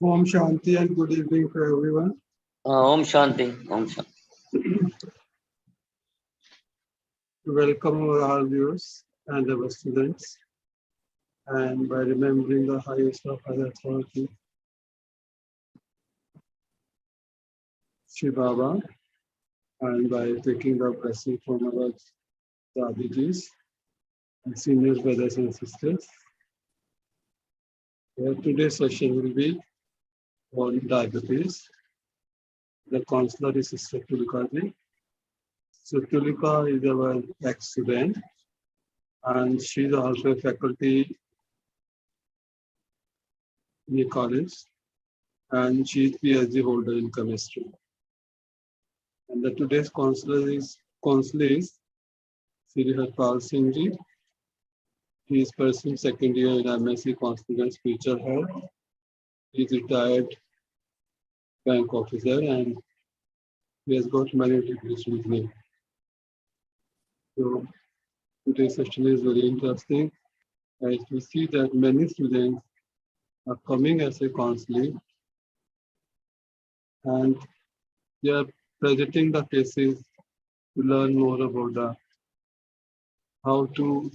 Om Shanti and good evening to everyone. Om Shanti. Om Shanti. Welcome our viewers and our students. And by remembering the highest of higher authority, Shri Baba, and by taking the blessing from our Dadijis and senior brothers and sisters, today's session will be on diabetes. The counselor is Sister Tulika ji. So Tulika is our ex-student and she is also a faculty in the college and she is PhD holder in chemistry. And the today's counselor is Sri Harpal Singh ji. He is pursuing second year in MSc Counseling and Spiritual Health. He is retired bank officer and he has got many degrees with me. So today's session is very interesting as we see that many students are coming as a counseling and they are presenting the cases to learn more about how to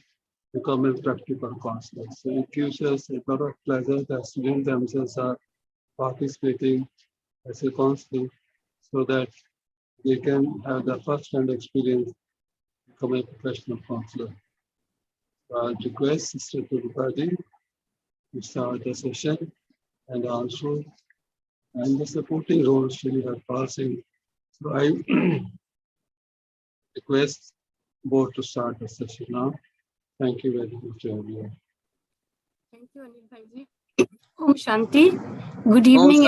become a practical counselor. So it gives us a lot of pleasure that students themselves are participating as a counselor so that they can have the first-hand experience to become a professional counselor. So I request Sister Tulipadi to start the session and also and the supporting role she has passing. So I request both to start the session now. Thank you very much, everyone. Thank you, Anil Bhaiji. Om Shanti. Good evening,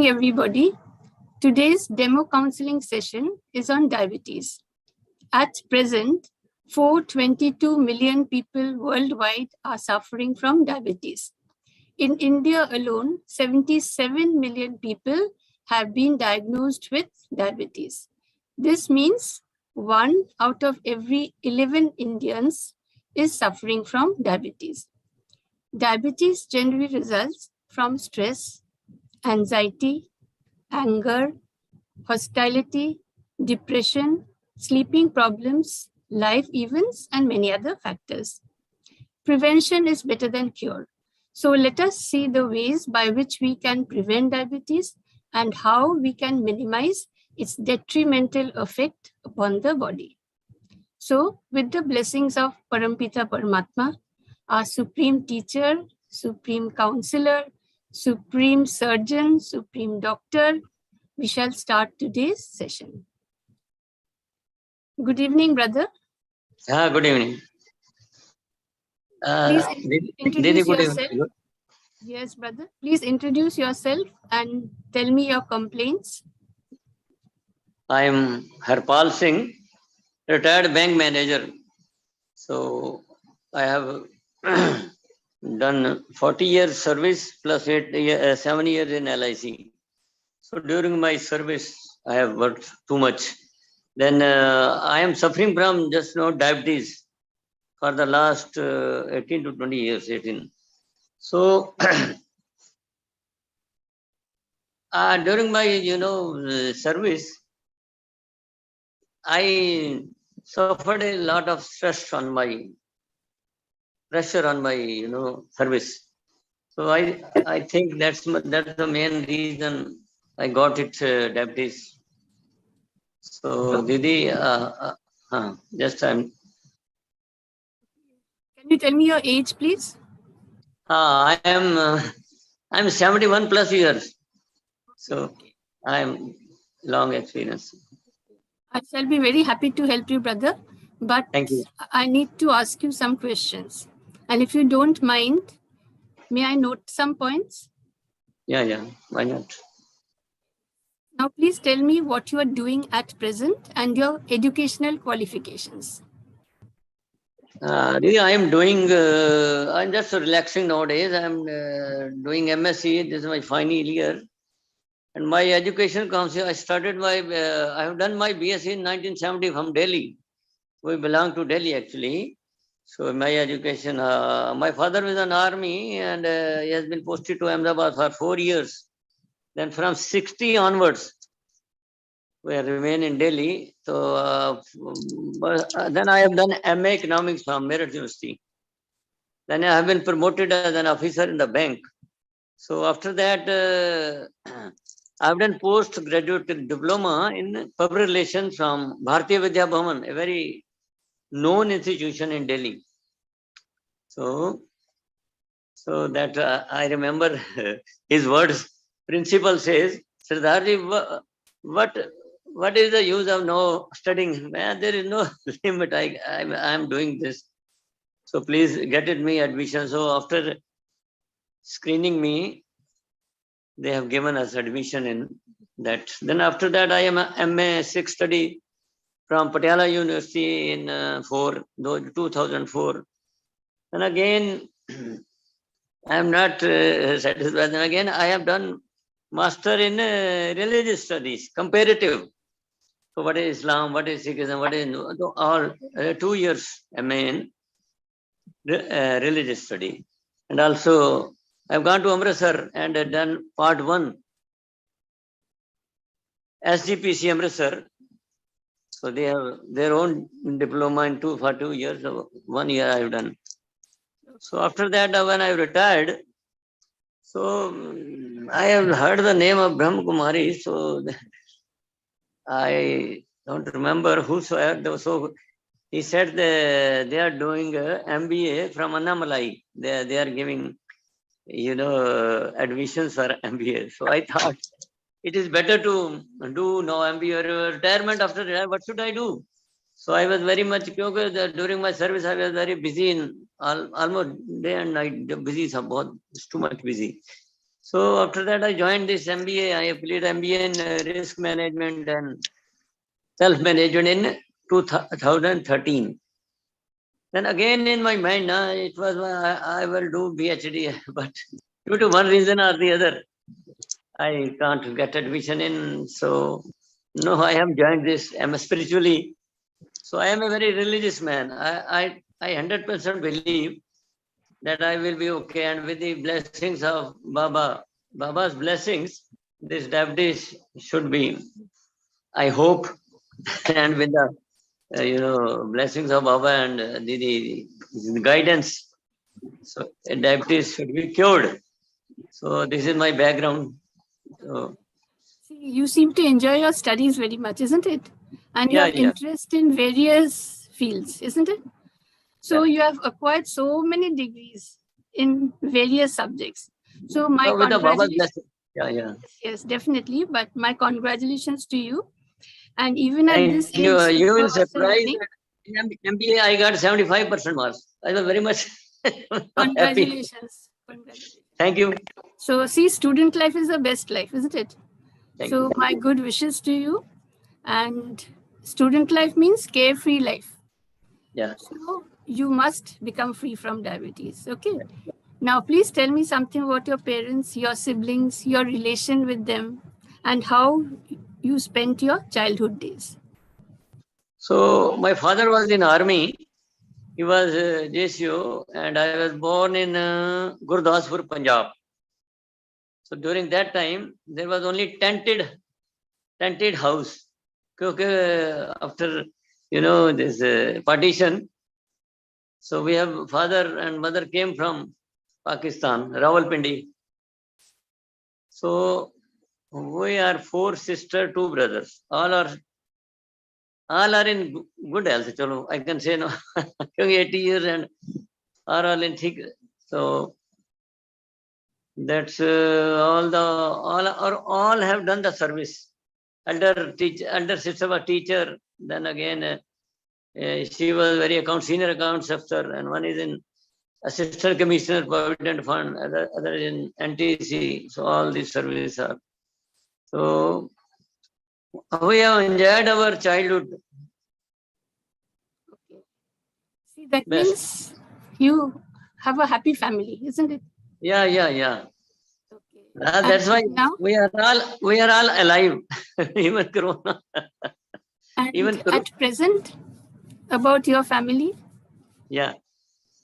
everybody. Today's demo counseling session is on diabetes. At present, 422 million people worldwide are suffering from diabetes. In India alone, 77 million people have been diagnosed with diabetes. This means 1 out of every 11 Indians is suffering from diabetes. Diabetes generally results from stress, anxiety, anger, hostility, depression, sleeping problems, life events, and many other factors. Prevention is better than cure. So let us see the ways by which we can prevent diabetes and how we can minimize its detrimental effect upon the body. So with the blessings of Parampita Paramatma, our supreme teacher, supreme counselor, supreme surgeon, supreme doctor, we shall start today's session. Good evening, brother. Good evening. Please introduce yourself. Yes, brother. Please introduce yourself and tell me your complaints. I am Harpal Singh, retired bank manager. So I have done 40 years service plus 7 years in LIC. So during my service, I have worked too much. Then I am suffering from just diabetes for the last 18 to 20 years. 18. So during my service, I suffered a lot of stress on my pressure on my service. So I think that's the main reason I got it diabetes. So Didi, just Can you tell me your age, please? I'm 71 plus years. So I'm long experience. I shall be very happy to help you, brother. But Thank you. I need to ask you some questions. And if you don't mind, may I note some points? Yeah, why not? Now, please tell me what you are doing at present and your educational qualifications. Didi, I am doing, I'm just relaxing nowadays. I'm doing MSc. This is my final year. And my education comes here. I have done my BSc in 1970 from Delhi. We belong to Delhi actually. So my education, my father was in army and he has been posted to Ahmedabad for 4 years. Then from 60 onwards, we remain in Delhi. So then I have done MA Economics from Meerut University. Then I have been promoted as an officer in the bank. So after that, I have done postgraduate diploma in public relations from Bharatiya Vidya Bhavan, a very known institution in Delhi. So that I remember his words. Principal says, Sardarji, what is the use of no studying? Man, there is no limit. I am doing this. So please get me admission. So after screening me, they have given us admission in that. Then after that, I am a MA 6 study from Patiala University in 2004. And again, I am not satisfied. And again, I have done master in religious studies, comparative. So what is Islam, what is Sikhism, what is all 2 years MA in religious study. And also, I've gone to Amritsar and done part 1, SGPC Amritsar. So they have their own diploma in for 2 years. So 1 year I have done. So after that, when I retired, so I have heard the name of Brahma Kumari. So I don't remember whosoever. So he said they are doing a MBA from Annamalai. They are giving, admissions for MBA. So I thought it is better to do no MBA or retirement. After that, what should I do? So I was very much, during my service, I was very busy in almost day and night, busy, it's too much busy. So after that, I joined this MBA. I applied MBA in risk management and self-management in 2013. Then again in my mind, it was I will do PhD, but due to one reason or the other, I can't get admission in. So no, I have joined this. I'm spiritually. So I am a very religious man. I 100% believe that I will be okay. And with the blessings of Baba's blessings, this diabetes should be, I hope, and with the blessings of Baba and the guidance, so diabetes should be cured. So this is my background. So, you seem to enjoy your studies very much, isn't it? And you have interest in various fields, isn't it? So you have acquired so many degrees in various subjects. So my congratulations. Yes, definitely. But my congratulations to you. And even at this age, you will surprise that in MBA I got 75% marks. I was very much congratulations. Congratulations. Thank you. So see, student life is the best life, isn't it? So my good wishes to you. And student life means carefree life. Yeah. So you must become free from diabetes. Okay. Now, please tell me something about your parents, your siblings, your relation with them, and how you spent your childhood days. So my father was in army. He was JCO, and I was born in Gurdaspur, Punjab. So during that time, there was only tented house. After this partition, so we have father and mother came from Pakistan, Rawalpindi. So we are 4 sisters, 2 brothers. All are in good health. Chalo, I can say no, 80 years and are all in thick. So that's all have done the service. Elder sister was teacher. Then again, she was senior accounts officer, and one is in assistant commissioner provident fund, other in NTC. So all these services are. So we have enjoyed our childhood. Okay. See, that means you have a happy family, isn't it? Yeah. Okay. That's why now we are all alive, even Corona. And at present, about your family? Yeah.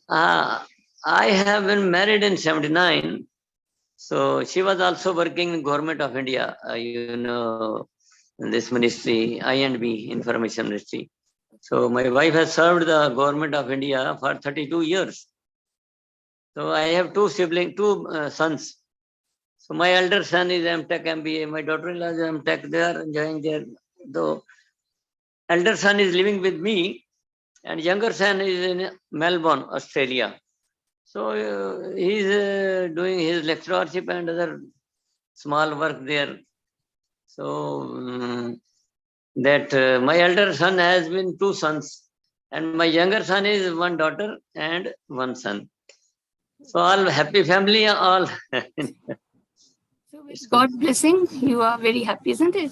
I have been married in 79. So she was also working in Government of India, in this ministry, I&B, Information Ministry. So my wife has served the Government of India for 32 years. So I have two sons. So my elder son is M.Tech MBA, my daughter-in-law is M.Tech, they are enjoying their, the elder son is living with me and younger son is in Melbourne, Australia. So he's doing his lecturership and other small work there. So my elder son has been two sons and my younger son is one daughter and one son. So all happy family, all. So with God's blessing, you are very happy, isn't it?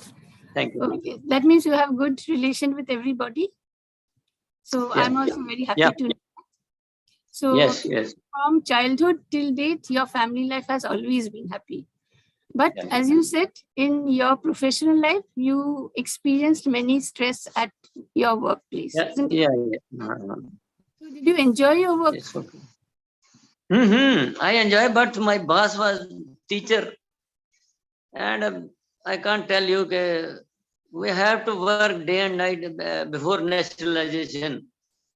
Thank you. Okay. That means you have good relation with everybody. So Yeah. I'm also very happy Yeah. to know. So Yes. from childhood till date, your family life has always been happy. But Yeah. as you said, in your professional life, you experienced many stress at your workplace. Yeah. Isn't it? Yeah. So did you enjoy your work? It's okay. I enjoy, but my boss was teacher, and I can't tell you, we have to work day and night before nationalization.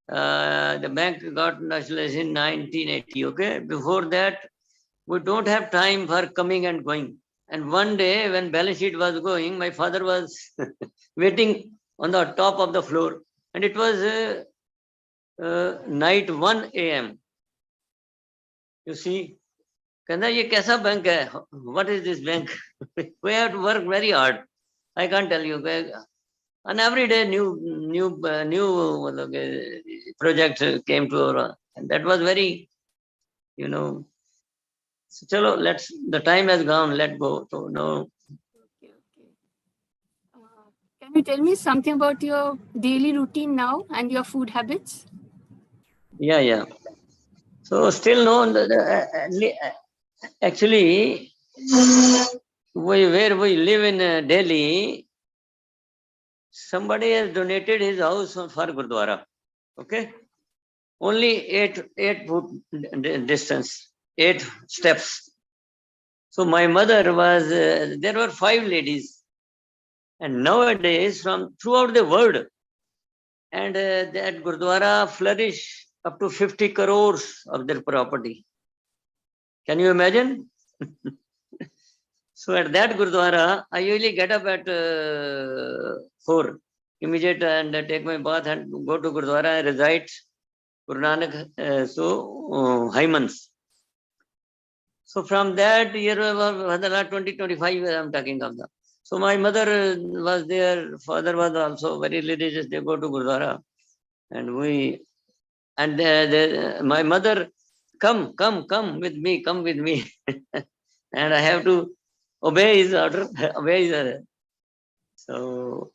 The bank got nationalized in 1980. Okay, before that, we don't have time for coming and going. And one day, when balance sheet was going, my father was waiting on the top of the floor, and it was night 1 a.m. You see, कहना ये कैसा bank है? What is this bank? We have to work very hard. I can't tell you. And every day new project came to our, and that was very, So chalo, the time has gone. Let go. So no. Okay. Can you tell me something about your daily routine now and your food habits? Yeah. So still no. Actually, where we live in Delhi, somebody has donated his house for Gurdwara. Okay, only 8 foot distance, 8 steps. So my mother was. There were 5 ladies, and nowadays from throughout the world, and that Gurdwara flourish up to 50 crores of their property. Can you imagine? So at that Gurdwara, I usually get up at 4 immediate and take my bath and go to Gurdwara and recite Guru Nanak, high months. So from that year, 2025, I'm talking of that. So my mother was there, father was also very religious. They go to Gurdwara, and my mother, come with me, come with me, and I have to obey his order, obey his order. So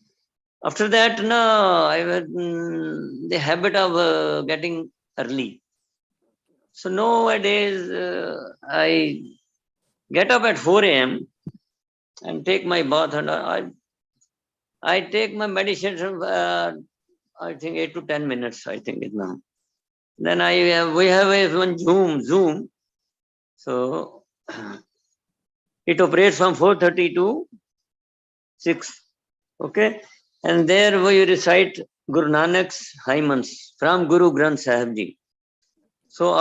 after that, no, I had the habit of getting early. So nowadays, I get up at 4 a.m. and take my bath, and I take my meditation. I think 8 to 10 minutes. I think it now. Then we have one Zoom. So it operates from 4:30 to 6. Okay, and there we recite Guru Nanak's high months from Guru Granth Sahib Ji. So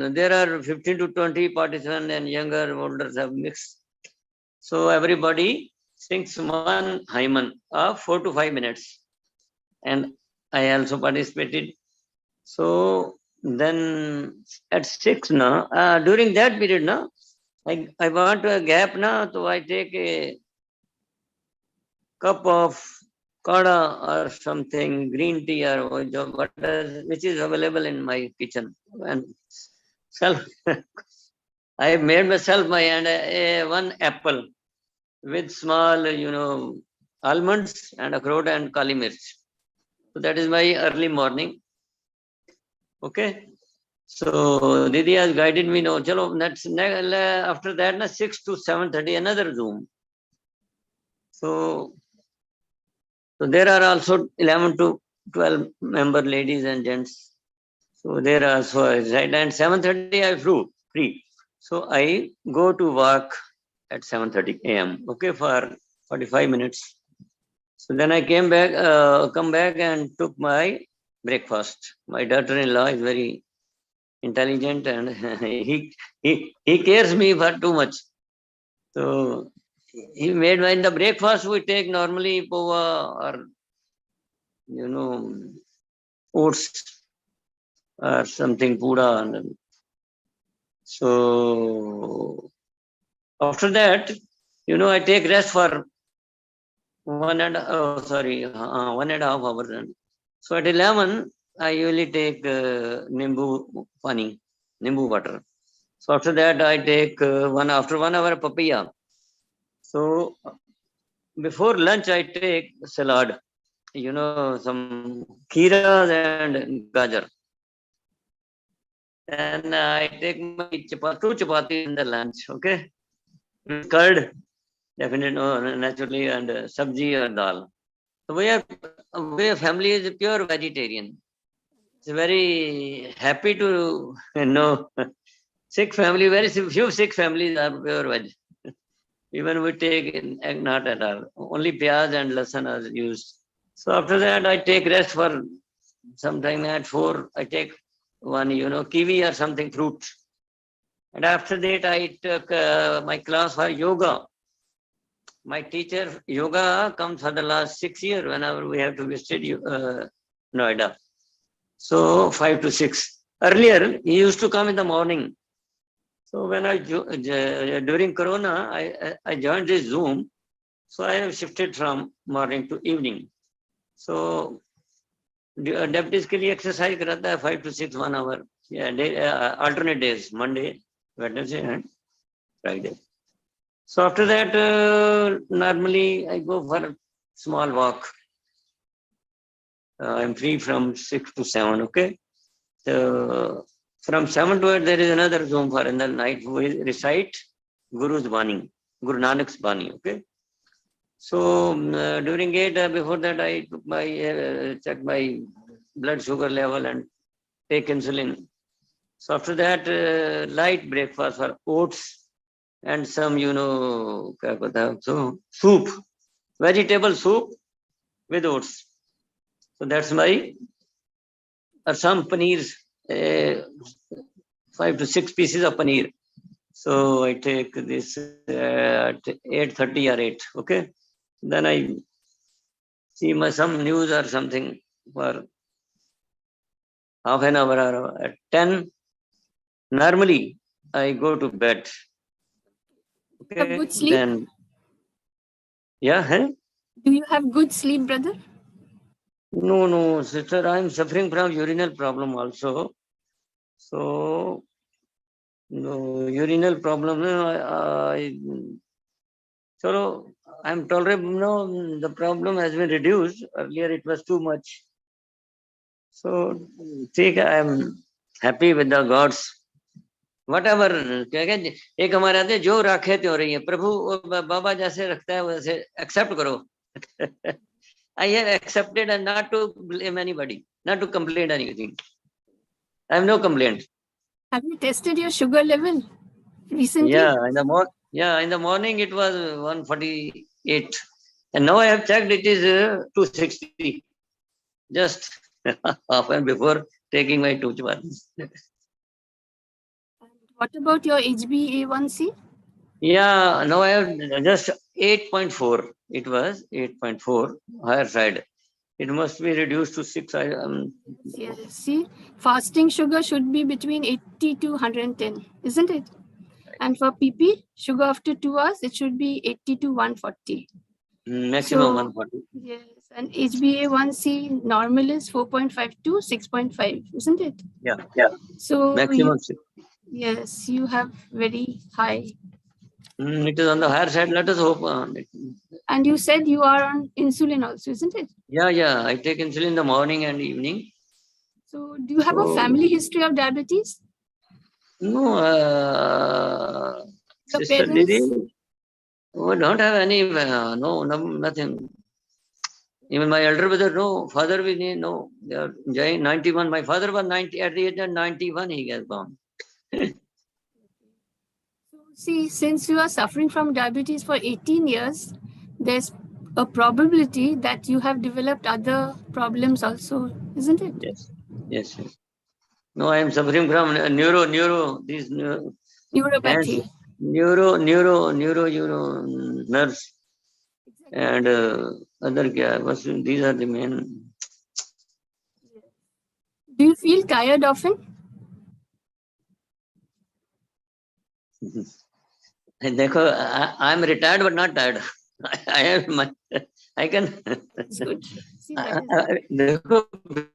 there are 15 to 20 participants and younger, older have mixed. So everybody sings one Haiman of 4 to 5 minutes. And I also participated. So then at 6 now, during that period now, I want a gap now, so I take a cup of kada or something, green tea or whatever, which is available in my kitchen. And I made myself one apple with small, almonds and akroot and kali mirch. So that is my early morning. Okay. So Didi has guided me. No, chalo, after that, 6 to 7:30, another Zoom. So there are also 11 to 12 member ladies and gents. So there also I reside, and 7:30 I free. So I go to work at 7:30 a.m. Okay, for 45 minutes. So then I come back and took my breakfast. My daughter-in-law is very intelligent, and he cares me for too much. So he made in the breakfast we take normally pova or oats or something puda. And so after that, I take rest for 1.5 hours. So at 11, I usually take nimbu water. So after that, I take after 1 hour papaya. So before lunch, I take salad. Some kheeras and gajar. And I take my two chapatis in the lunch. Okay, with curd, definitely, naturally, and sabji or dal. So we family is pure vegetarian. It's very happy to know Sikh family. Very few Sikh families are pure veg. Even we take egg not at all. Only piyaz and lasan are used. So after that, I take rest for sometime at 4. I take one, kiwi or something fruit. And after that, I took my class for yoga. My teacher yoga comes for the last 6 years whenever we have to visit Noida. So 5 to 6. Earlier, he used to come in the morning. So when during Corona, I joined this Zoom. So I have shifted from morning to evening. So deputies के लिए exercise कराता है 5 to 6 1 hour. Yeah, alternate days, Monday, Wednesday, and Friday. So after that, normally I go for a small walk. I'm free from 6 to 7. Okay. So from 7 to 8, there is another Zoom for in the night. We recite Guru's Bani, Guru Nanak's Bani. Okay. So during 8, before that, I took check my blood sugar level and take insulin. So after that, light breakfast for oats and some, so soup, vegetable soup with oats. So that's my, or some paneer, 5 to 6 pieces of paneer. So I take this at 8:30 or 8. Okay. Then I see some news or something for half an hour or at 10. Normally, I go to bed. Have Okay. good sleep? Then, yeah. Huh? Do you have good sleep, brother? No, sister, I'm suffering from urinal problem also. So, no, urinal problem. So I'm tolerable. No, the problem has been reduced. Earlier it was too much. So, I'm happy with the gods. Whatever, क्या कहते एक हमारे आते जो रखे त्यों रही है प्रभु बाबा जैसे रखता है वैसे एक्सेप्ट करो. I have accepted and not to blame anybody, not to complain anything. I have no complaint. Have you tested your sugar level recently? Yeah, in the morning it was 148, and now I have checked it is 260. Just half an before taking my two chapatis. What about your HbA1c? Yeah, now I have just 8.4. It was 8.4 higher side. It must be reduced to 6. Yes, see, fasting sugar should be between 80 to 110, isn't it? And for PP, sugar after 2 hours, it should be 80 to 140. Maximum 140. Yes, and HbA1c normal is 4.5 to 6.5, isn't it? Yeah. So Maximum 6. yes, you have very high. It is on the higher side. Let us hope on it. And you said you are on insulin also, isn't it? Yeah. I take insulin in the morning and evening. So do you have a family history of diabetes? No, Your Sister parents? Didi, we don't have any, no, nothing. Even my elder brother, no, father we need, no, they are enjoying 91. My father was 90, at the age of 91, he has gone. See, since you are suffering from diabetes for 18 years, there's a probability that you have developed other problems also, isn't it? Yes, yes, yes. No, I am suffering from these hands, Neuropathy. nerves, and other, these are the main. Do you feel tired often? I am retired but not tired. I am. I can. That's good. See, that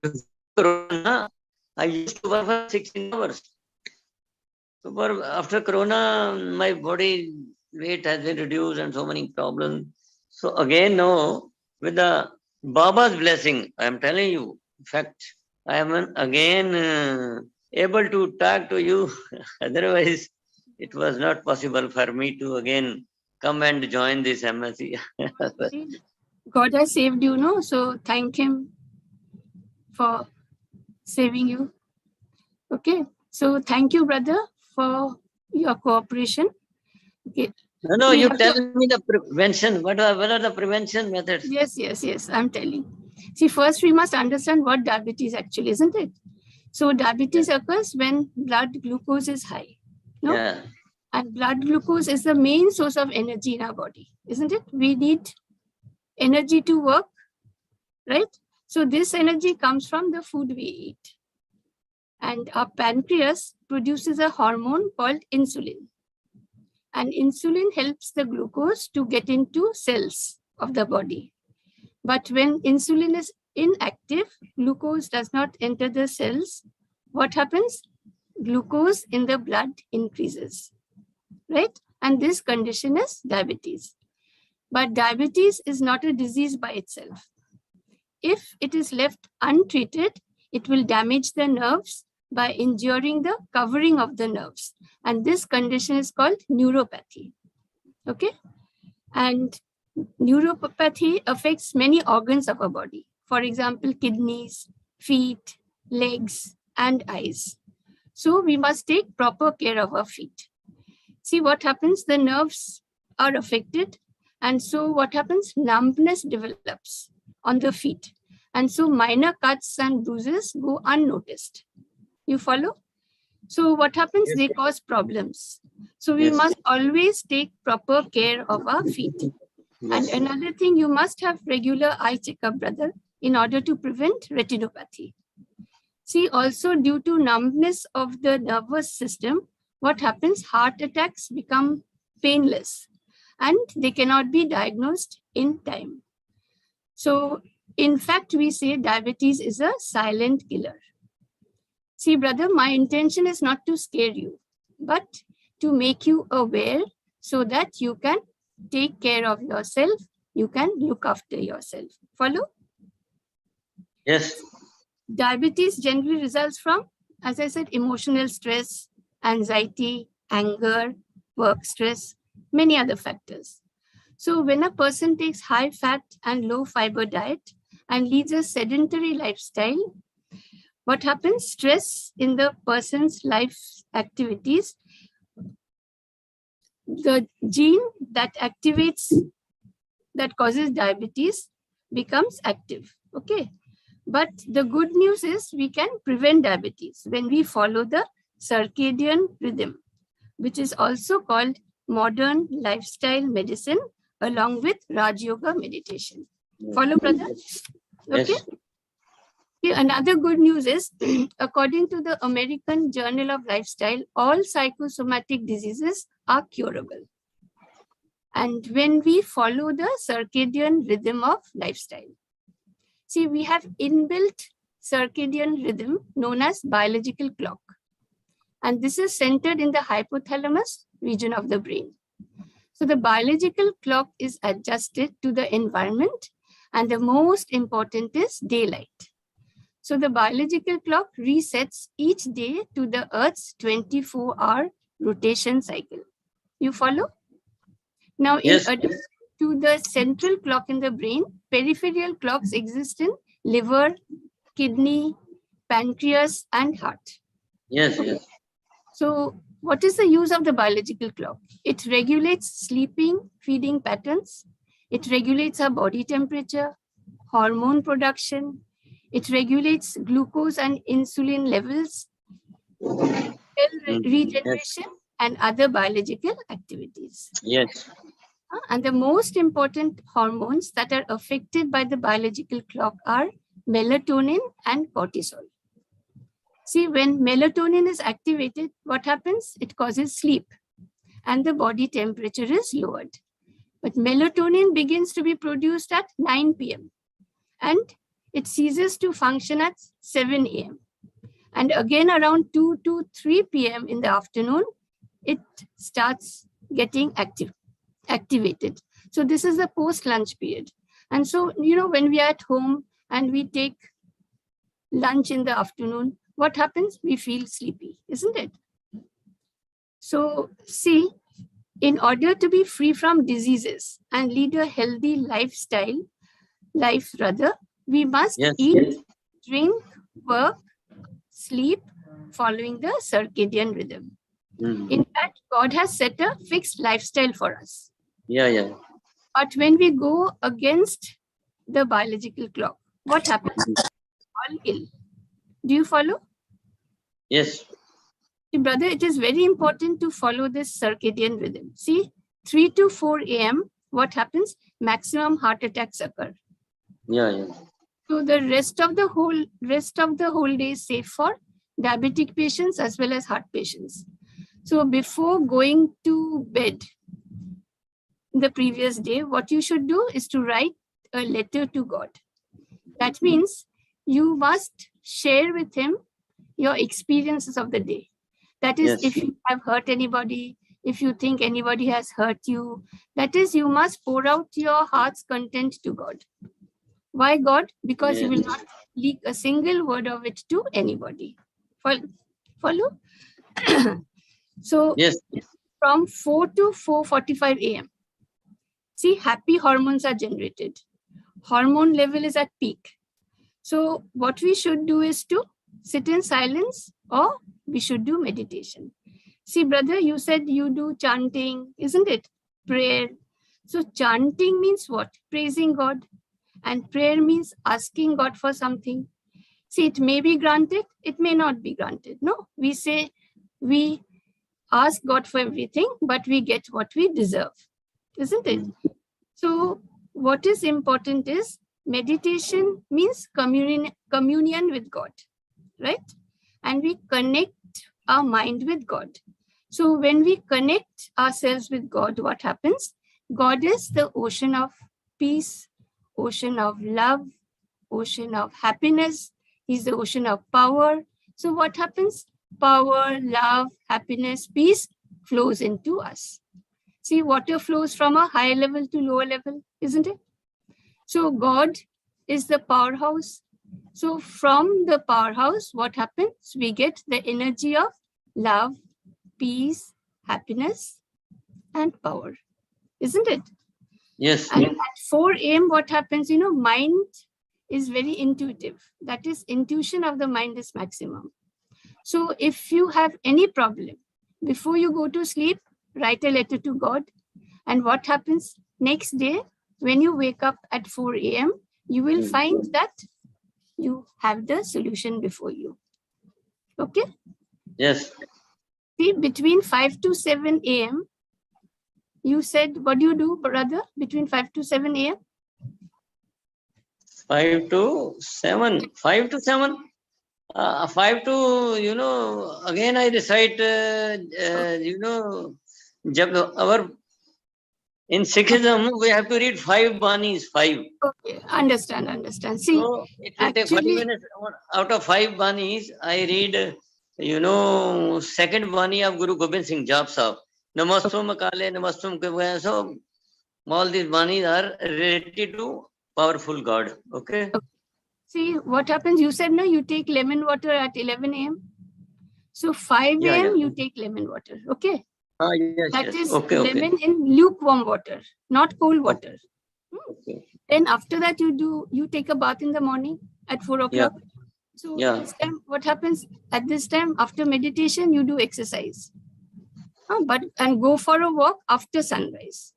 is Corona, I used to work for 16 hours. So after Corona, my body weight has been reduced and so many problems. So again, no, with the Baba's blessing, I am telling you, in fact, I am again able to talk to you. Otherwise, it was not possible for me to again come and join this MSc. See, God has saved you, no? So thank Him for saving you. Okay. So thank you, brother, for your cooperation. Okay. No, We you have tell me the prevention. What are the prevention methods? Yes. I'm telling. See, first we must understand what diabetes actually, isn't it? So diabetes occurs when blood glucose is high. No? Yeah. And blood glucose is the main source of energy in our body, isn't it? We need energy to work, right? So this energy comes from the food we eat. And our pancreas produces a hormone called insulin. And insulin helps the glucose to get into cells of the body. But when insulin is inactive, glucose does not enter the cells. What happens? Glucose in the blood increases, right? And this condition is diabetes. But diabetes is not a disease by itself. If it is left untreated, it will damage the nerves by injuring the covering of the nerves. And this condition is called neuropathy. Okay? And neuropathy affects many organs of our body. For example, kidneys, feet, legs, and eyes. So we must take proper care of our feet. See what happens? The nerves are affected. And so what happens? Numbness develops on the feet. And so minor cuts and bruises go unnoticed. You follow? So what happens? Yes. They cause problems. So we must always take proper care of our feet. Yes. And another thing, you must have regular eye checkup, brother, in order to prevent retinopathy. See, also due to numbness of the nervous system, what happens? Heart attacks become painless and they cannot be diagnosed in time. So, in fact, we say diabetes is a silent killer. See, brother, my intention is not to scare you, but to make you aware so that you can take care of yourself, you can look after yourself. Follow? Yes. Diabetes generally results from, as I said, emotional stress, anxiety, anger, work stress, many other factors. So when a person takes high fat and low fiber diet and leads a sedentary lifestyle, what happens? Stress in the person's life activities, the gene that causes diabetes becomes active. Okay. But the good news is we can prevent diabetes when we follow the circadian rhythm, which is also called modern lifestyle medicine along with Raj Yoga meditation. Follow, brother? Okay. Yes. Another good news is, according to the American Journal of Lifestyle, all psychosomatic diseases are curable. And when we follow the circadian rhythm of lifestyle. See, we have inbuilt circadian rhythm known as biological clock. And this is centered in the hypothalamus region of the brain. So the biological clock is adjusted to the environment, and the most important is daylight. So the biological clock resets each day to the Earth's 24-hour rotation cycle. You follow? Now, Yes. to the central clock in the brain, peripheral clocks exist in liver, kidney, pancreas, and heart. Yes, yes. So what is the use of the biological clock? It regulates sleeping, feeding patterns. It regulates our body temperature, hormone production. It regulates glucose and insulin levels, cell regeneration, and other biological activities. Yes. And the most important hormones that are affected by the biological clock are melatonin and cortisol. See, when melatonin is activated, what happens? It causes sleep and the body temperature is lowered. But melatonin begins to be produced at 9 p.m. and it ceases to function at 7 a.m. And again around 2 to 3 p.m. in the afternoon, it starts getting activated. So this is the post-lunch period. And so, when we are at home and we take lunch in the afternoon, what happens? We feel sleepy, isn't it? So see, in order to be free from diseases and lead a healthy life rather, we must eat, drink, work, sleep, following the circadian rhythm. In fact, God has set a fixed lifestyle for us. Yeah. But when we go against the biological clock, what happens? All ill. Do you follow? Yes. Brother, it is very important to follow this circadian rhythm. See, 3 to 4 a.m., what happens? Maximum heart attacks occur. Yeah. So the rest of the whole day is safe for diabetic patients as well as heart patients. So before going to bed the previous day, what you should do is to write a letter to God. That means you must share with him your experiences of the day. That is, if you have hurt anybody, if you think anybody has hurt you, that is, you must pour out your heart's content to God. Why God? Because you will not leak a single word of it to anybody. Follow? So from 4 to 4:45 a.m., see, happy hormones are generated. Hormone level is at peak. So what we should do is to sit in silence, or we should do meditation. See, brother, you said you do chanting, isn't it? Prayer. So chanting means what? Praising God. And prayer means asking God for something. See, it may be granted, it may not be granted. No, we say we ask God for everything, but we get what we deserve, isn't it? So what is important is meditation means communion with God, right? And we connect our mind with God. So when we connect ourselves with God, what happens? God is the ocean of peace, ocean of love, ocean of happiness. He's the ocean of power. So what happens? Power, love, happiness, peace flows into us. See, water flows from a higher level to lower level, isn't it? So God is the powerhouse. So from the powerhouse, what happens? We get the energy of love, peace, happiness, and power, isn't it? Yes. And at 4 a.m., what happens? Mind is very intuitive. That is, intuition of the mind is maximum. So if you have any problem, before you go to sleep, write a letter to God. And what happens next day, when you wake up at 4 a.m., you will find that you have the solution before you. Okay? Yes. See, between 5 to 7 a.m., you said, what do you do, brother, between 5 to 7 a.m.? 5 to 7. 5 to 7. 5 to, again I recite, in Sikhism, we have to read 5 banis, 5. Okay, understand. See, so it will take 5 minutes. Out of 5 banis, I read, second bani of Guru Gobind Singh Jap Sahib. Namastum Kale, Namastum Kibaya. So all these banis are related to powerful God. Okay. See, what happens? You said, no, you take lemon water at 11 a.m. So 5 a.m. you take lemon water. Okay. Yes, That yes. is Okay, okay. lemon in lukewarm water, not cold water. Okay. Then after that, you take a bath in the morning at 4 Yeah. o'clock. So Yeah. this time, what happens at this time after meditation, you do exercise, and go for a walk after sunrise.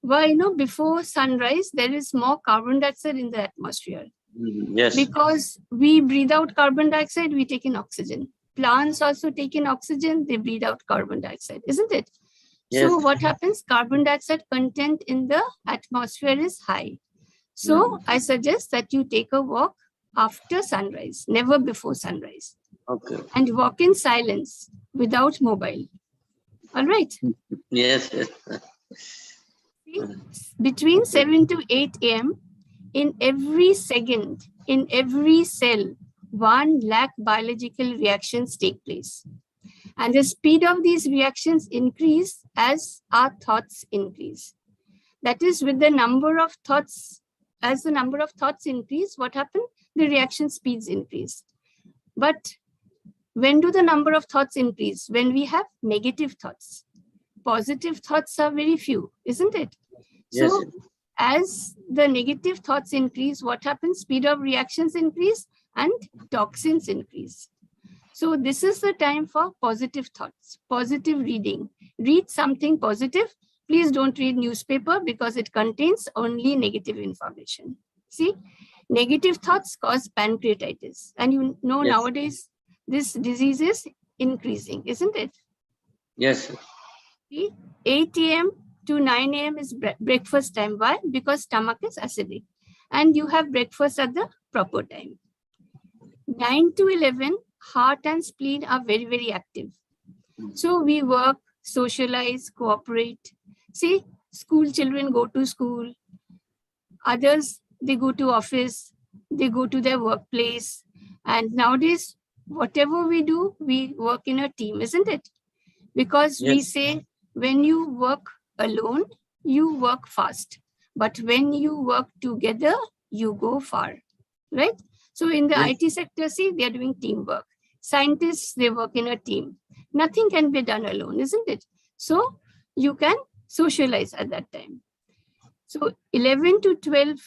Why? Before sunrise, there is more carbon dioxide in the atmosphere. Yes. Because we breathe out carbon dioxide, we take in oxygen. Plants also take in oxygen, they breathe out carbon dioxide, isn't it? Yes. So what happens? Carbon dioxide content in the atmosphere is high. So I suggest that you take a walk after sunrise, never before sunrise, Okay. and walk in silence without mobile. All right. Yes, yes. See, between 7 to 8 a.m., in every second, in every cell, 1 lakh biological reactions take place. And the speed of these reactions increase as our thoughts increase. That is, with the number of thoughts, as the number of thoughts increase, what happens? The reaction speeds increase. But when do the number of thoughts increase? When we have negative thoughts. Positive thoughts are very few, isn't it? Yes. So as the negative thoughts increase, what happens? Speed of reactions increase and toxins increase. So this is the time for positive thoughts, positive reading. Read something positive. Please don't read newspaper because it contains only negative information. See, negative thoughts cause pancreatitis. And Yes. nowadays, this disease is increasing, isn't it? Yes. See, 8 a.m. to 9 a.m. is breakfast time. Why? Because stomach is acidic. And you have breakfast at the proper time. 9 to 11, heart and spleen are very, very active. So we work, socialize, cooperate. See, school children go to school. Others, they go to office. They go to their workplace. And nowadays, whatever we do, we work in a team, isn't it? Because we Yes. say, when you work alone, you work fast. But when you work together, you go far, right? So in the Yes. IT sector, see, they're doing teamwork. Scientists, they work in a team. Nothing can be done alone, isn't it? So you can socialize at that time. So 11 to 12,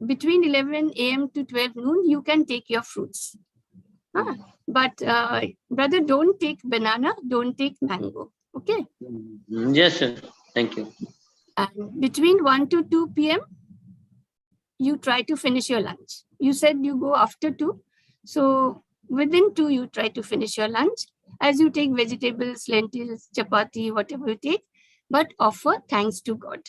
between 11 a.m. to 12 noon, you can take your fruits. But brother, don't take banana, don't take mango. Okay. Yes, sir. Thank you. And between 1 to 2 p.m., you try to finish your lunch. You said you go after 2. So within 2, you try to finish your lunch. As you take vegetables, lentils, chapati, whatever you take, but offer thanks to God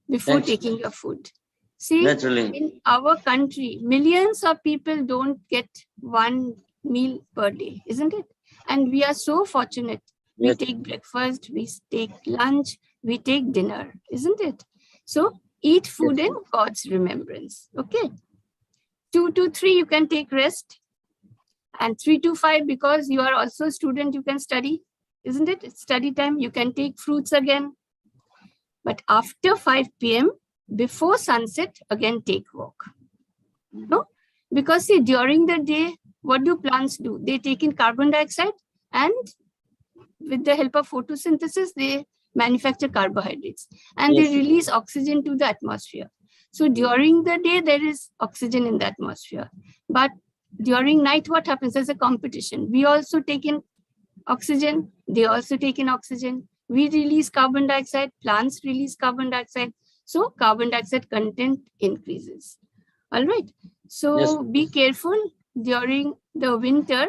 before Thanks. taking your food. See, Naturally. in our country, millions of people don't get one meal per day, isn't it? And we are so fortunate. We Yes. take breakfast, we take lunch, we take dinner, isn't it? So eat food in God's remembrance. Okay. 2 to 3, you can take rest. And 3 to 5, because you are also a student, you can study, isn't it? It's study time. You can take fruits again. But after 5 p.m., before sunset, again take walk. No? Because see, during the day, what do plants do? They take in carbon dioxide, and with the help of photosynthesis, they manufacture carbohydrates, and Yes. they release oxygen to the atmosphere. So during the day, there is oxygen in the atmosphere. But during night, what happens? There's a competition. We also take in oxygen. They also take in oxygen. We release carbon dioxide. Plants release carbon dioxide. So carbon dioxide content increases. All right. So Yes. be careful during the winter.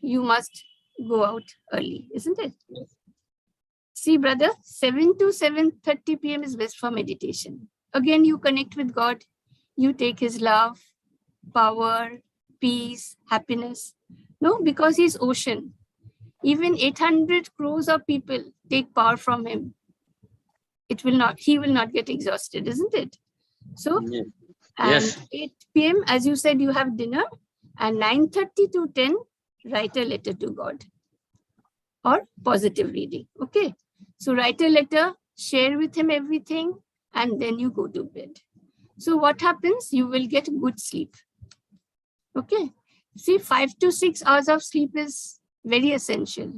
You must go out early, isn't it? See, brother, 7 to 7:30 p.m. is best for meditation. Again, you connect with God. You take his love, power, peace, happiness. No, because he's ocean. Even 800 crores of people take power from him. He will not get exhausted, isn't it? So, Yes. and Yes. 8 p.m., as you said, you have dinner, and 9:30 to 10, write a letter to God or positive reading. Okay. So write a letter, share with him everything, and then you go to bed. So what happens? You will get good sleep. Okay. See, 5 to 6 hours of sleep is very essential.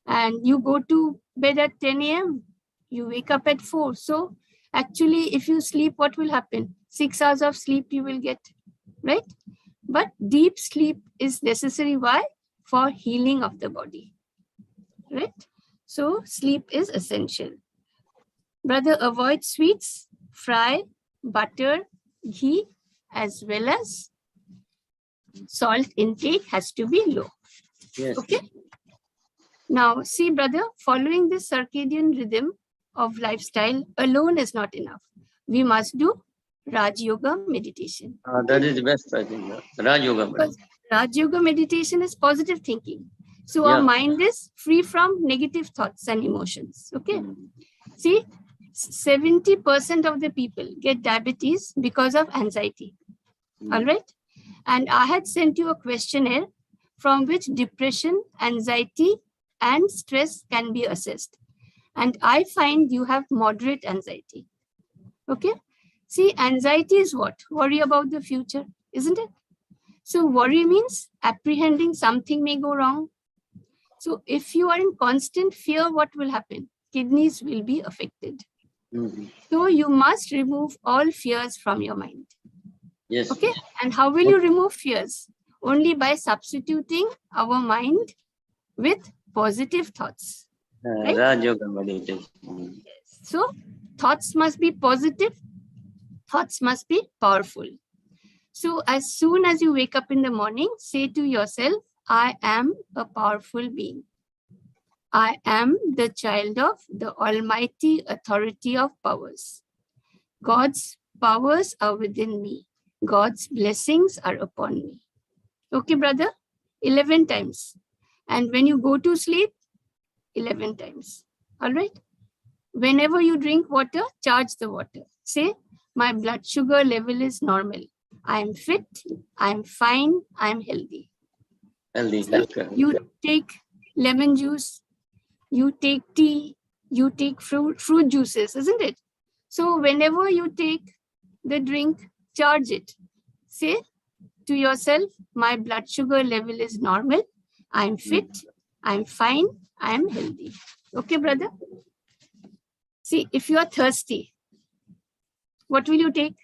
and you go to bed at 10 a.m., you wake up at 4. So actually, if you sleep, what will happen? 6 hours of sleep you will get, right? But deep sleep is necessary. Why? For healing of the body, right? So sleep is essential. Brother, avoid sweets, fry, butter, ghee, as well as salt intake has to be low. Yes. Okay. Now, see, brother, following this circadian rhythm of lifestyle alone is not enough. We must do Raj Yoga meditation. That is the best, I think. Raj Yoga. Because Raj Yoga meditation is positive thinking. So Yeah. our mind is free from negative thoughts and emotions. Okay. See, 70% of the people get diabetes because of anxiety. All right. And I had sent you a questionnaire from which depression, anxiety, and stress can be assessed. And I find you have moderate anxiety. Okay. See, anxiety is what? Worry about the future, isn't it? So worry means apprehending something may go wrong. So if you are in constant fear, what will happen? Kidneys will be affected. So you must remove all fears from your mind. Yes. Okay. And how will you remove fears? Only by substituting our mind with positive thoughts. Right? Raj Yoga meditation. So thoughts must be positive. Thoughts must be powerful. So as soon as you wake up in the morning, say to yourself, I am a powerful being. I am the child of the Almighty Authority of Powers. God's powers are within me. God's blessings are upon me. Okay, brother? 11 times. And when you go to sleep, 11 times. All right? Whenever you drink water, charge the water. Say, my blood sugar level is normal. I am fit. I am fine. I am healthy. Healthy. See, you take lemon juice, you take tea, you take fruit juices, isn't it? So whenever you take the drink, charge it. Say to yourself, my blood sugar level is normal. I'm fit. I'm fine. I'm healthy. Okay, brother? See, if you are thirsty, what will you take?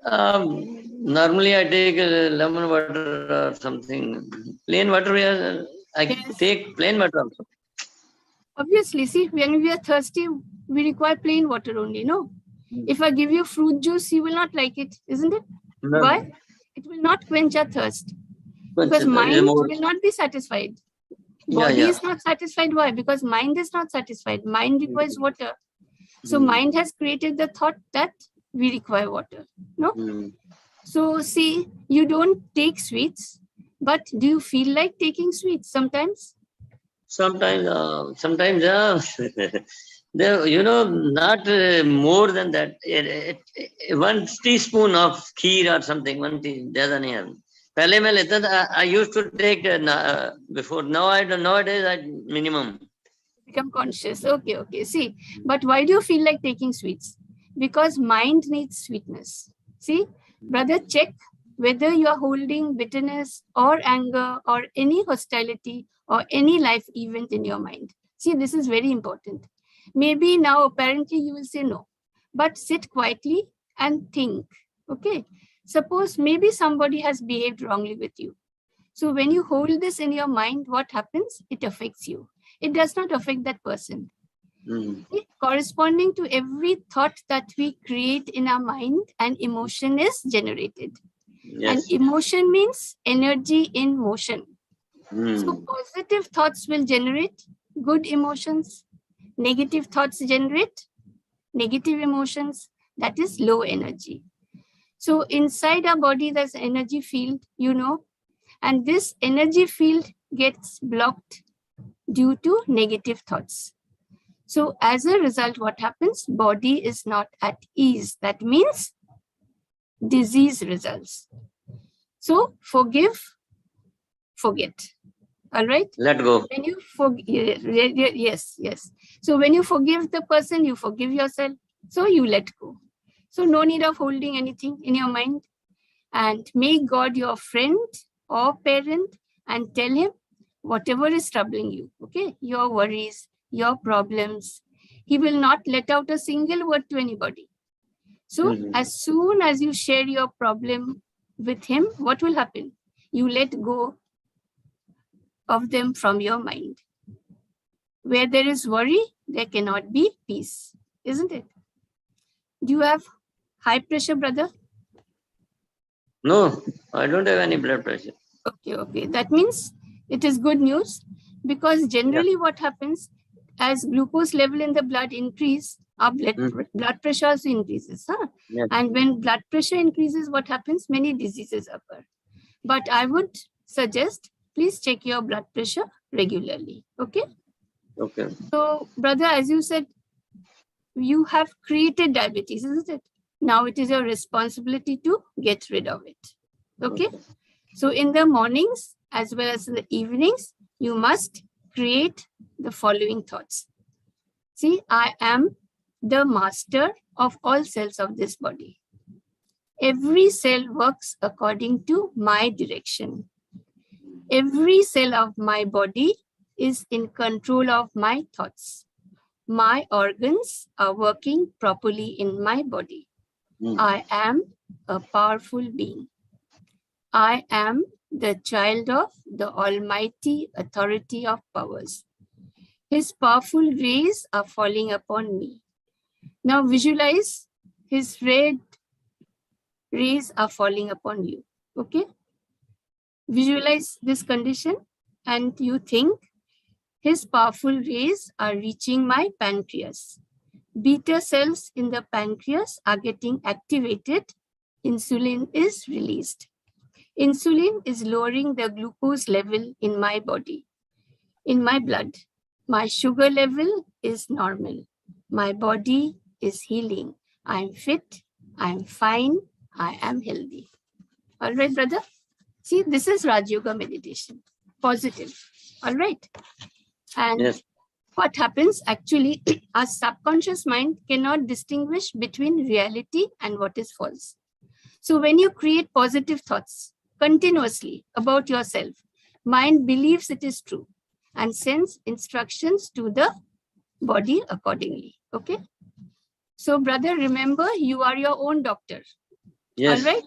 Normally I take lemon water or something. Plain water, I take plain water also. Obviously, see, when we are thirsty, we require plain water only, no? If I give you fruit juice, you will not like it, isn't it? No. Why? It will not quench our thirst. Because mind will not be satisfied. Body is not satisfied. Why? Because mind is not satisfied. Mind requires water. So mind has created the thought that we require water. No? So see, you don't take sweets, but do you feel like taking sweets sometimes? Sometimes, not more than that. 1 teaspoon of kheer or something, 1 teaspoon, ज़्यादा नहीं है. पहले मैं लेता था, I used to take before. Now I don't. Nowadays I minimum. Become conscious. Okay. See, but why do you feel like taking sweets? Because mind needs sweetness. See, brother, check whether you are holding bitterness or anger or any hostility or any life event in your mind. See, this is very important. Maybe now apparently you will say no, but sit quietly and think. Okay. Suppose maybe somebody has behaved wrongly with you. So when you hold this in your mind, what happens? It affects you. It does not affect that person. Corresponding to every thought that we create in our mind, an emotion is generated. Yes. And emotion means energy in motion. So positive thoughts will generate good emotions. Negative thoughts generate negative emotions. That is low energy. So inside our body, there's an energy field, and this energy field gets blocked due to negative thoughts. So as a result, what happens? Body is not at ease. That means disease results. So forgive, forget. All right? Let go. When you yes. So when you forgive the person, you forgive yourself. So you let go. So no need of holding anything in your mind. And make God your friend or parent and tell him, whatever is troubling you, okay, your worries, your problems. He will not let out a single word to anybody. So as soon as you share your problem with him, what will happen? You let go of them from your mind. Where there is worry, there cannot be peace, isn't it? Do you have high pressure, brother? No, I don't have any blood pressure. Okay. That means it is good news, because generally what happens, as glucose level in the blood increase, our blood pressure also increases. Yes. And when blood pressure increases, what happens? Many diseases occur. But I would suggest, please check your blood pressure regularly. Okay. Okay. So, brother, as you said, you have created diabetes, isn't it? Now it is your responsibility to get rid of it. Okay. So in the mornings as well as in the evenings, you must create the following thoughts. See, I am the master of all cells of this body. Every cell works according to my direction. Every cell of my body is in control of my thoughts. My organs are working properly in my body. I am a powerful being. I am the child of the Almighty Authority of Powers. His powerful rays are falling upon me. Now visualize his red rays are falling upon you. Okay? Visualize this condition and you think his powerful rays are reaching my pancreas. Beta cells in the pancreas are getting activated. Insulin is released. Insulin is lowering the glucose level in my body, in my blood. My sugar level is normal. My body is healing. I'm fit. I'm fine. I am healthy. All right, brother. See, this is Raj Yoga meditation. Positive. All right. And Yes. what happens actually, our subconscious mind cannot distinguish between reality and what is false. So when you create positive thoughts continuously about yourself, mind believes it is true and sends instructions to the body accordingly. Okay. So brother, remember, you are your own doctor. Yes. All right.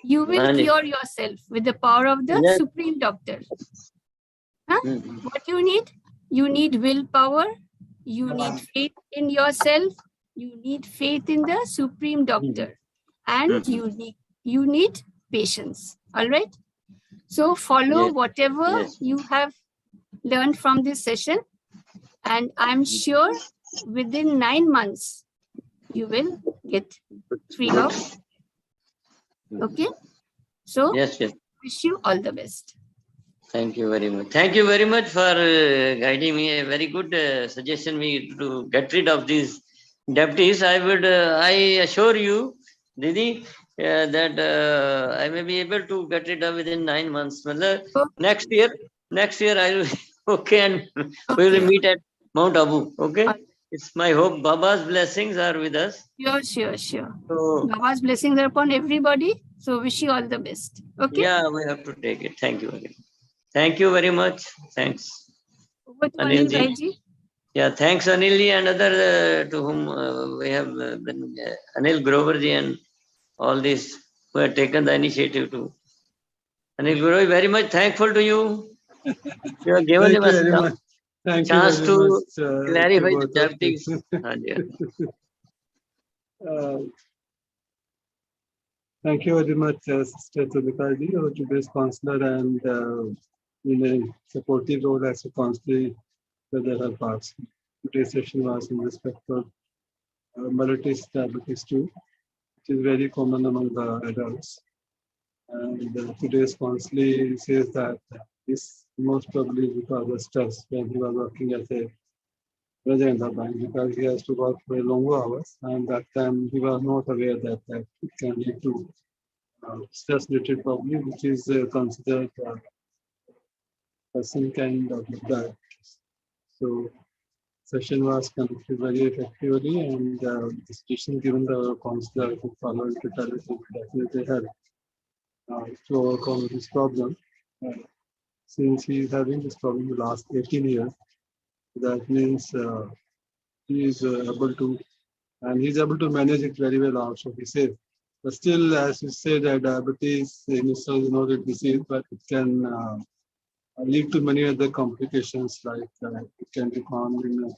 You will cure yourself with the power of the supreme doctor. What you need? You need willpower. You need faith in yourself. You need faith in the supreme doctor. And you need patience. All right. So follow whatever you have learned from this session. And I'm sure within 9 months, you will get free of. Okay. So wish you all the best. Thank you very much. Thank you very much for guiding me. A very good suggestion me to get rid of these deputies. I assure you, Didi, that I may be able to get rid of within 9 months. Next year I will okay, and we will meet at Mount Abu. Okay. It's my hope. Baba's blessings are with us. Sure. So, Baba's blessings are upon everybody. So wish you all the best. Okay. yeah, we have to take it. Thank you very much. Thank you very much. Thanks. Over to Anil Anil Bhaiji. Yeah, thanks Anil ji and other to whom we have been Anil Grover ji and all these who have taken the initiative to. Anil Grover, very much thankful to you. You have given us a chance to clarify the diabetes. Thank you very much, Sister Tulika, your today's counselor and in a supportive role as a counselor with her parts. Today's session was in respect of mellitus diabetes 2, which is very common among the adults. And today's counselor says that this most probably because of stress when he was working as a in the bank, because he has to work for longer hours, and that time he was not aware that it can lead to stress-related problem, which is considered some kind of diabetes. So session was conducted very effectively, and the suggestion given the counselor to follow it definitely help to overcome this problem. since he is having this problem the last 18 years. That means he is able to, and he's able to manage it very well also, he says. But still, as you say, that diabetes in itself is not a disease, but it can lead to many other complications, like it can be found in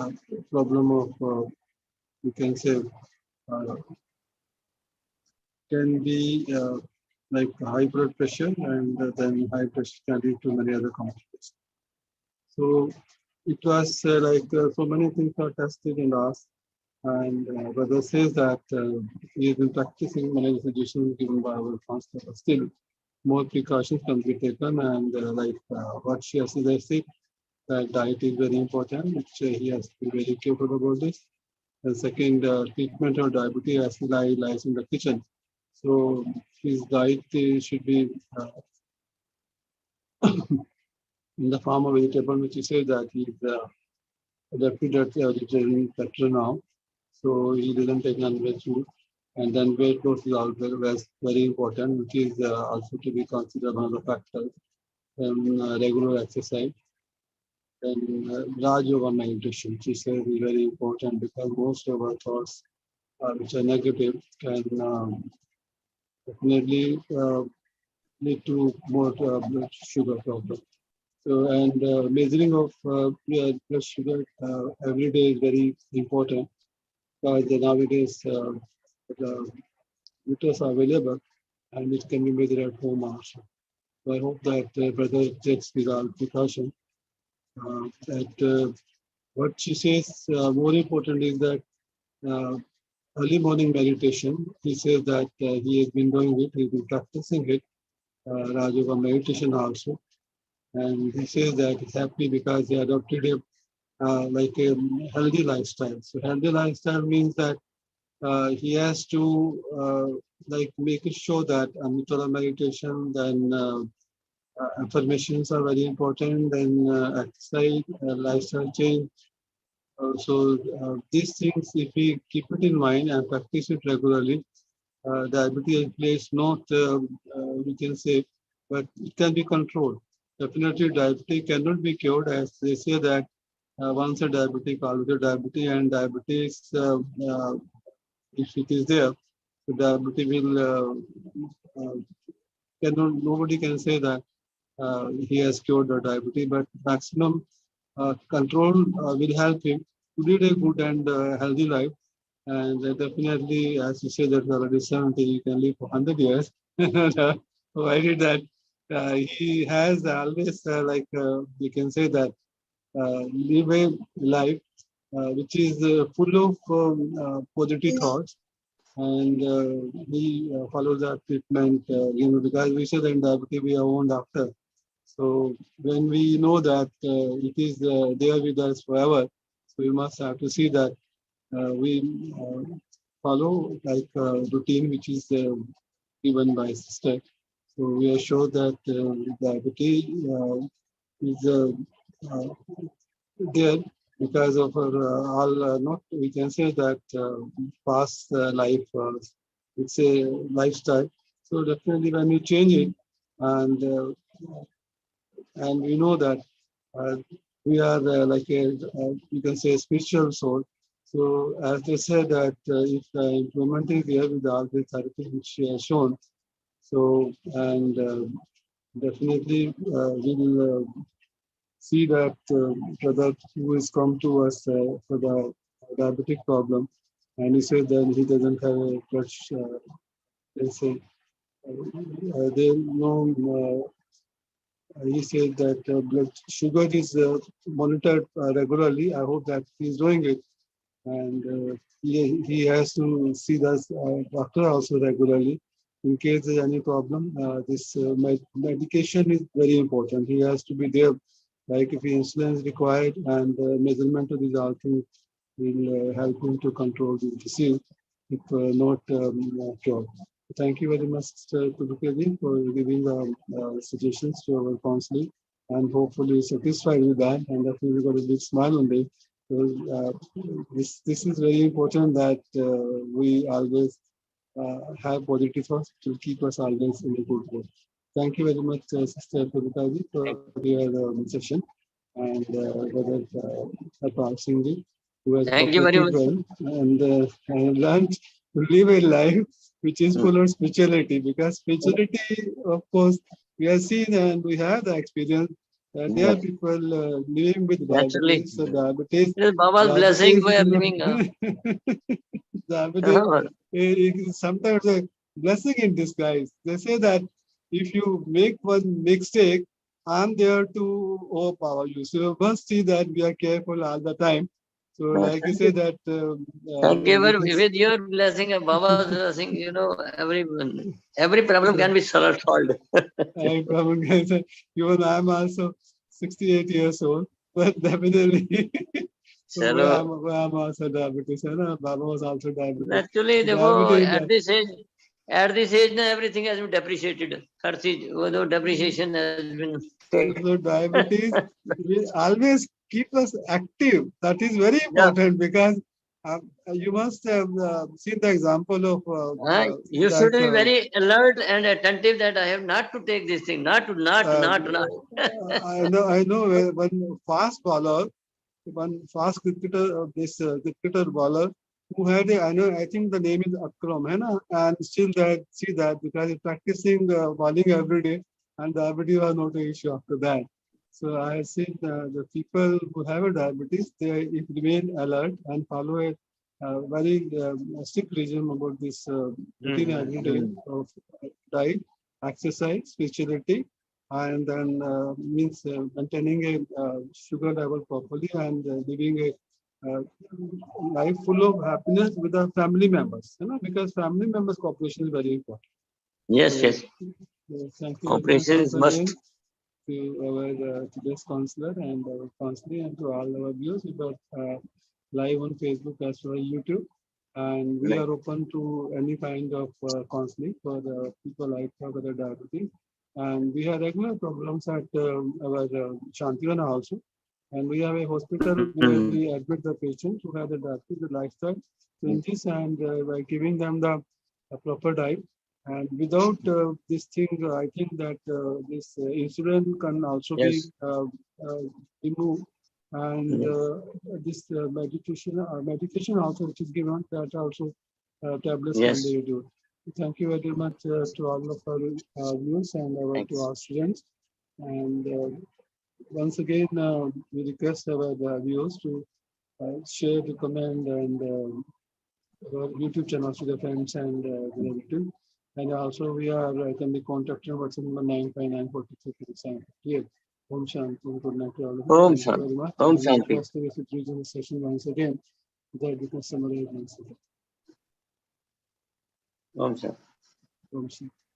a problem of, you can say, uh, can be like high blood pressure, and then high pressure can lead to many other complications. So it was so many things are tested and asked, and brother says that he has been practicing many suggestions given by our counselor, but still more precautions can be taken, and what she has suggested, that diet is very important, which he has to be very careful about this. And second, treatment of diabetes actually lies in the kitchen. So his diet should be in the form of vegetable, which he says that he's adapted that vegetarian better now. So he doesn't take non-veg food. And then weight loss is always very important, which is also to be considered one of the factors. And regular exercise. Then Raj Yoga meditation, she says, is very important because most of our thoughts, which are negative, can definitely lead to more blood sugar problem. So, and measuring of blood sugar every day is very important because nowadays the meters are available and it can be measured at home also. So I hope that brother takes with all precaution. What she says more important is that uh, early morning meditation. He says that he has been doing it, he's been practicing it, Raj Yoga meditation also. And he says that he's happy because he adopted a healthy lifestyle. So healthy lifestyle means that he has to make it sure that Amrita meditation, then affirmations are very important, then exercise, lifestyle change. These things, if we keep it in mind and practice it regularly, diabetes plays not, we can say, but it can be controlled. Definitely, diabetes cannot be cured, as they say that once a diabetic, always a diabetes, and diabetes, if it is there, the diabetes will, nobody can say that he has cured the diabetes, but maximum control will help him to lead a good and healthy life. And definitely, as you say, that already 70, you can live for 100 years. Provided that he has always, you can say that, live a life which is full of positive thoughts, and he follows our treatment, because we say that in diabetes we are owned after. So when we know that it is there with us forever, so we must have to see that we follow like a routine which is given by sister. So we are sure that diabetes is uh, there because of our all not, we can say that past life, it's a lifestyle. So definitely when you change it, and we know that uh, we are you can say, a spiritual soul. So as they said that if the improvement is there with all the therapy which she has shown, so and definitely we'll see that brother who has come to us for the diabetic problem, and he said that he doesn't have a touch, they say, they know. He said that blood sugar is monitored regularly. I hope that he's doing it, and he has to see the doctor also regularly in case there's any problem. This medication is very important. He has to be there, like if insulin is required, and measurement of these all things will help him to control the disease if not cured. Thank you very much, Mr. Pudukkedi, for giving suggestions to our counseling, and hopefully satisfied with that, and definitely got a big smile on it. So, this is very important that we always have positive thoughts to keep us always in a good way. Thank you very much, Sister Puritaji, for your session. And Brother Harpal Singh, who has Thank you very cooperated much. well and learned to live a life which is full of spirituality. Because spirituality, of course, we have seen and we have the experience that there are Yes. people living with Naturally. diabetes. So diabetes, It is Baba's blessing diabetes we is are not living. diabetes is sometimes a blessing in disguise. They say that if you make one mistake, I'm there to overpower you. So you must see that we are careful all the time. So like you say that Thank you. with this, With your blessing and Baba's blessing, every problem can be solved. even I'm also 68 years old, but definitely Chalo. I'm also diabetes. Baba was also diabetic. Actually, Diabetes, at this age, now everything has been depreciated. Her चीज वो तो depreciation has been taken. so diabetes will always keep us active. That is very Yeah. important because you must have seen the example of You should be very alert and attentive that I have not to take this thing, not. I know one fast bowler, one fast cricketer, this cricketer bowler who had I think the name is Akram, hai na? And still that see that because he's practicing bowling every day, and diabetes was not an issue after that. So I have seen the people who have a diabetes, they remain alert and follow a very strict regime about this routine every day of diet, exercise, spirituality, and then means maintaining a sugar level properly and living a life full of happiness with our family members, because family members cooperation is very important. Yes, So, yes. thank you very much Cooperation once is must. again to our today's counselor and our counseling and to all our viewers about live on Facebook as well as YouTube. And we Right. are open to any kind of counseling for people like with diabetes. And we have regular programs at our Shantivana also. And we have a hospital where we admit the patient who have the diabetes, the lifestyle changes, and by giving them the proper diet. And without this thing, I think that this insulin can also be Yes. removed. And this medication also which is given, that also tablets can Yes. be reduced. Thank you very much to all of our viewers and to our students. And once again, we request our viewers to share, comment, and our YouTube channels to their friends and relatives. And also, we are can be contacted on WhatsApp number 959433758. Om Shanti. Good night to all of you. Om Thank you very Shanti. much. Om And Shanti. request to visit regional session once again. That becomes summary once again. Om Shanti. Om Shanti.